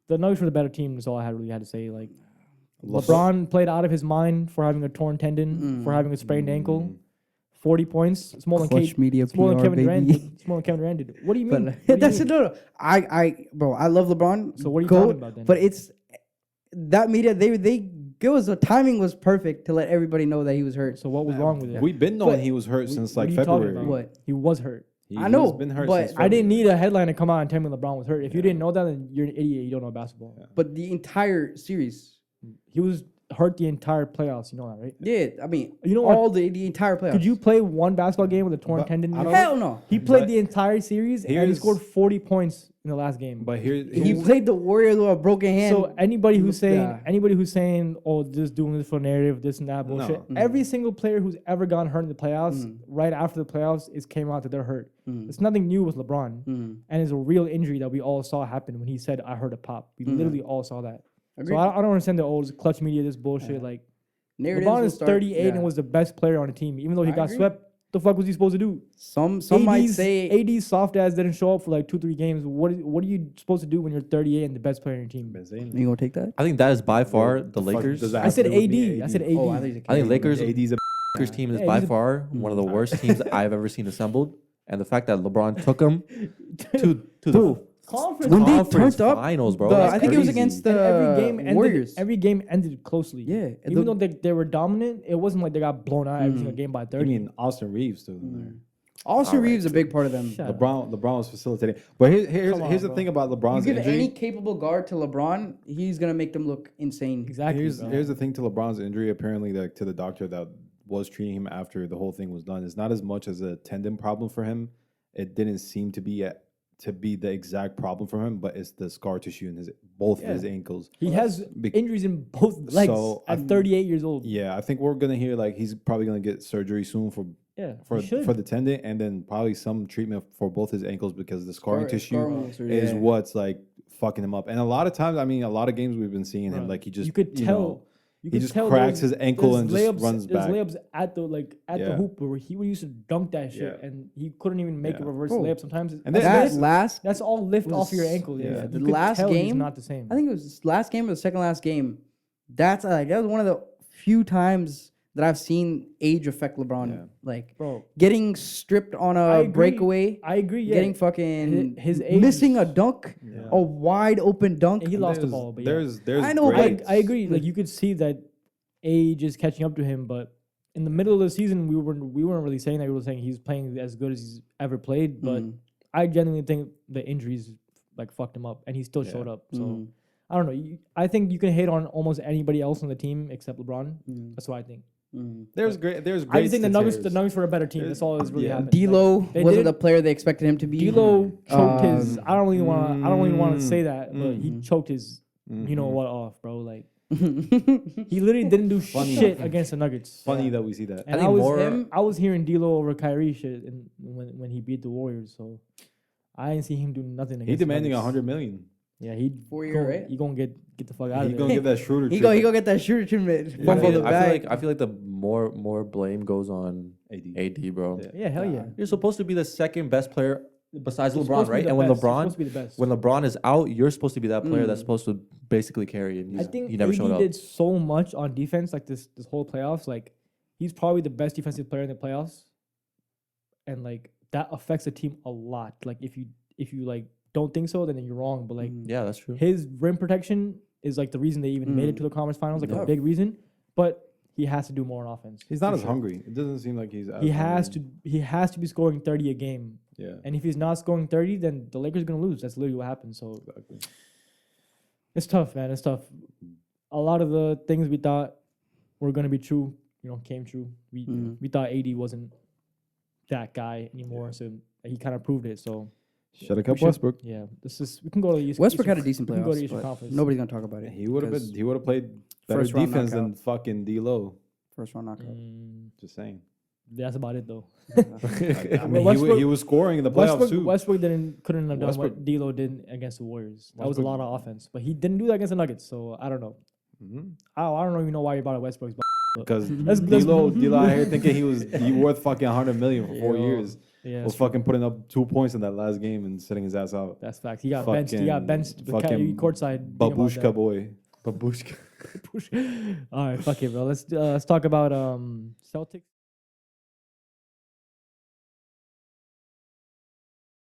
the Nuggets were the better team. That's all I really had to say. Like LeBron played out of his mind for having a torn tendon, for having a sprained ankle. 40 points. It's more than Clutch media it's more than PR, Kevin Durant. baby. It's more than Kevin Durant did. What do you mean? But What do you that's mean? no. Bro, I love LeBron. So what are you GOAT, talking about then? But it's that media. The timing was perfect to let everybody know that he was hurt. So what was wrong with it? We've been knowing he was hurt since What like are you talking February. about? What? He was hurt. I know, He's been hurt but since I didn't February. need a headline to come out and tell me LeBron was hurt. If you didn't know that, then you're an idiot. You don't know basketball. Yeah. But the entire series, He was hurt the entire playoffs. You know that, right? yeah. I mean, You know what? all the entire playoffs. Could you play one basketball game with a torn But tendon? I don't- Hell no. He played But the entire series and he here's- scored 40 points in the last game. But here, He played the Warriors with a broken hand. So anybody who's saying Yeah. oh, just doing this for narrative, this and that bullshit. No. Every single player who's ever gotten hurt in the playoffs, right after the playoffs, came out that they're hurt. It's nothing new with LeBron, and it's a real injury that we all saw happen when he said, "I heard a pop." We literally all saw that. Agreed. So I don't understand the old clutch media, this bullshit. Like Narratives LeBron will is start- 38 yeah. and was the best player on the team, even though he I got agree. swept. The fuck was he supposed to do? Some might say AD's soft ass didn't show up for like 2-3 games. What are you supposed to do when you're 38 and the best player on your team? you gonna take that? I think that is by far the fuck Lakers. does that I I said have to do with AD. me, I said AD. Oh, I think think Lakers AD's a Lakers team is Yeah, by he's a- far one of the worst teams I've ever seen assembled, and the fact that LeBron took them to the Conference. When they conference turned up, finals, bro. the- That's I think it was crazy. against And the Warriors. Every game ended closely. Yeah, Even though they were dominant, it wasn't like they got blown out every single game by 30. I mean, Austin Reeves still in there. Austin Reeves is a big part of them. Shut up. LeBron was facilitating. But here's Come on, here's the bro. thing about You LeBron's give injury. any capable guard to LeBron, he's gonna make them look insane. Exactly. Here's bro. here's the thing to LeBron's injury. Apparently, to the doctor that was treating him after the whole thing was done, it's not as much as a tendon problem for him. It didn't seem to be the exact problem for him, but it's the scar tissue in both of his ankles. He has Be- injuries in both legs So, at 38 years old. Yeah, I think we're gonna hear like he's probably gonna get surgery soon for he should. the tendon, and then probably some treatment for both his ankles because the scarring Scar tissue muscle, is yeah. what's like fucking him up. And a lot of times, I mean, a lot of games we've been seeing him Bro, like he just you could tell. know, You he could just tell cracks there's- his ankle there's and just layups- runs back. There's layups at the Yeah. hoop where he would used to dunk that shit, Yeah. and he couldn't even make a Yeah. reverse Bro. layup sometimes. And That's all lift was- off your ankle. yeah. Yeah, The You could last tell he's game, not the same. I think it was the last game or the second last game. That was one of the few times that I've seen age affect LeBron. Yeah. Like Bro, getting stripped on I a agree. breakaway, I agree. Yeah, getting fucking His age missing a is- dunk, Yeah. a wide open dunk. And he lost the There's- ball, but yeah. there's I know, great- I agree. Like you could see that age is catching up to him, but in the middle of the season, we weren't really saying that. We were saying he's playing as good as he's ever played. But I genuinely think the injuries like fucked him up, and he still showed up. So I don't know. I think you can hate on almost anybody else on the team except LeBron. That's what I think. There's great. I just think the Nuggets were a better team. That's all that's really happened. D'Lo they wasn't the didn't- player they expected him to be. D'Lo choked his. I don't even want to say that, but he Mm-hmm. choked his. You know what off, bro? Like. He literally didn't do shit against the Nuggets. Funny that we see that. And I think I was hearing D'Lo over Kyrie shit when he beat the Warriors, so I didn't see him do nothing. He Against demanding the Nuggets. 100 million. Yeah, he 4 year, right? He gonna get the fuck out He of gonna there. give that Schroeder. He treatment. go get that shooter treatment. I Fumble feel, the I bag. feel like the more blame goes on AD, bro. Yeah. Yeah, hell yeah. You're supposed to be the second best player besides He's LeBron, supposed to be right? the And when best. He's supposed to be the best. when LeBron is out, you're supposed to be that player that's supposed to basically carry. And I think he never AD showed up. did so much on defense, like this whole playoffs. Like he's probably the best defensive player in the playoffs, and like that affects the team a lot. Like if you like don't think so, then you're wrong. But like Yeah, that's true. his rim protection is like the reason they even made it to the conference finals, like a big reason. But he has to do more on offense. He's not for as sure. hungry. It doesn't seem like he's. He has to be scoring 30 a game. Yeah. And if he's not scoring 30, then the Lakers are gonna lose. That's literally what happens. So Exactly. it's tough, man. It's tough. A lot of the things we thought were gonna be true, came true. We thought AD wasn't that guy anymore, so he kind of proved it. So Shut up, should- Westbrook. yeah, we can go to the East. Westbrook had a Eastern- decent we can go to playoffs, Eastern but Conference. nobody's gonna talk about it. He would have because been. He would have played better First round defense than knockout. fucking D'Lo. First round knockout. Just saying. That's about it though. I mean, Westbrook- he was scoring in the playoffs too. Westbrook couldn't have done Westbrook- what D'Lo did against the Warriors. That was a Westbrook- lot of offense, but he didn't do that against the Nuggets. So I don't know. I don't even know why you brought up Westbrook. Because Let's- D'Lo out here thinking he worth fucking 100 million for 4 years. Yeah, was fucking putting up 2 points in that last game and sitting his ass out. that's facts. He got benched. He got benched. Fucking Courtside. Babushka boy. Babushka. All right, fuck it, bro. Let's talk about Celtics.